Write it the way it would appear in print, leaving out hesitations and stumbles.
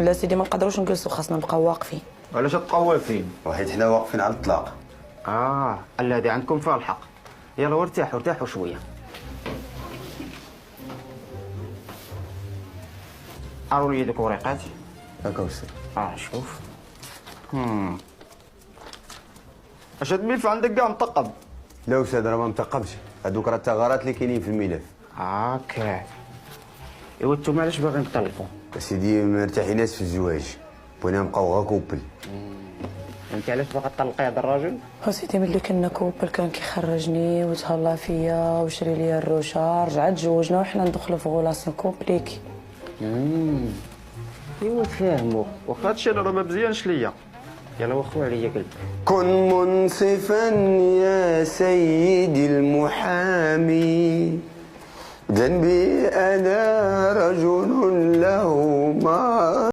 لا سيدي ما نقدروش نجلسوا، خاصنا نبقاو واقفين. علاش تبقاو واقفين؟ وحيت حنا واقفين على الطلاق. الذي عندكم فيها الحق. يلا ارتاحوا ارتاحوا شويه. اروا لي يدك ورقات. هاكا وسط. شوف. اش هاد الملف عندك كاع مثقب؟ لا استاذ راه ما مثقبش، هادوك راه الثغرات اللي كاينين في الملف. هاكا. ايوا نتوما علاش باغيين تطلقوا؟ سيدي ما مرتاحيناش في الزواج، بغينا نبقاو غا كوبل. انت علاش باغا تطلقي هذا الراجل؟ سيدي ملي كنا كوبل كان كيخرجني وتهلا فيا وشري لي الروشه، رجع تزوجنا وحنا ندخلوا في غولاسيون كومبليكي. ايوا تفاهموا، واخا هادشي انا راه ما مزيانش ليا. يلا وخوا عليا قلبك. كن منصفا يا سيدي المحامي، ذنبي أنا رجل له ما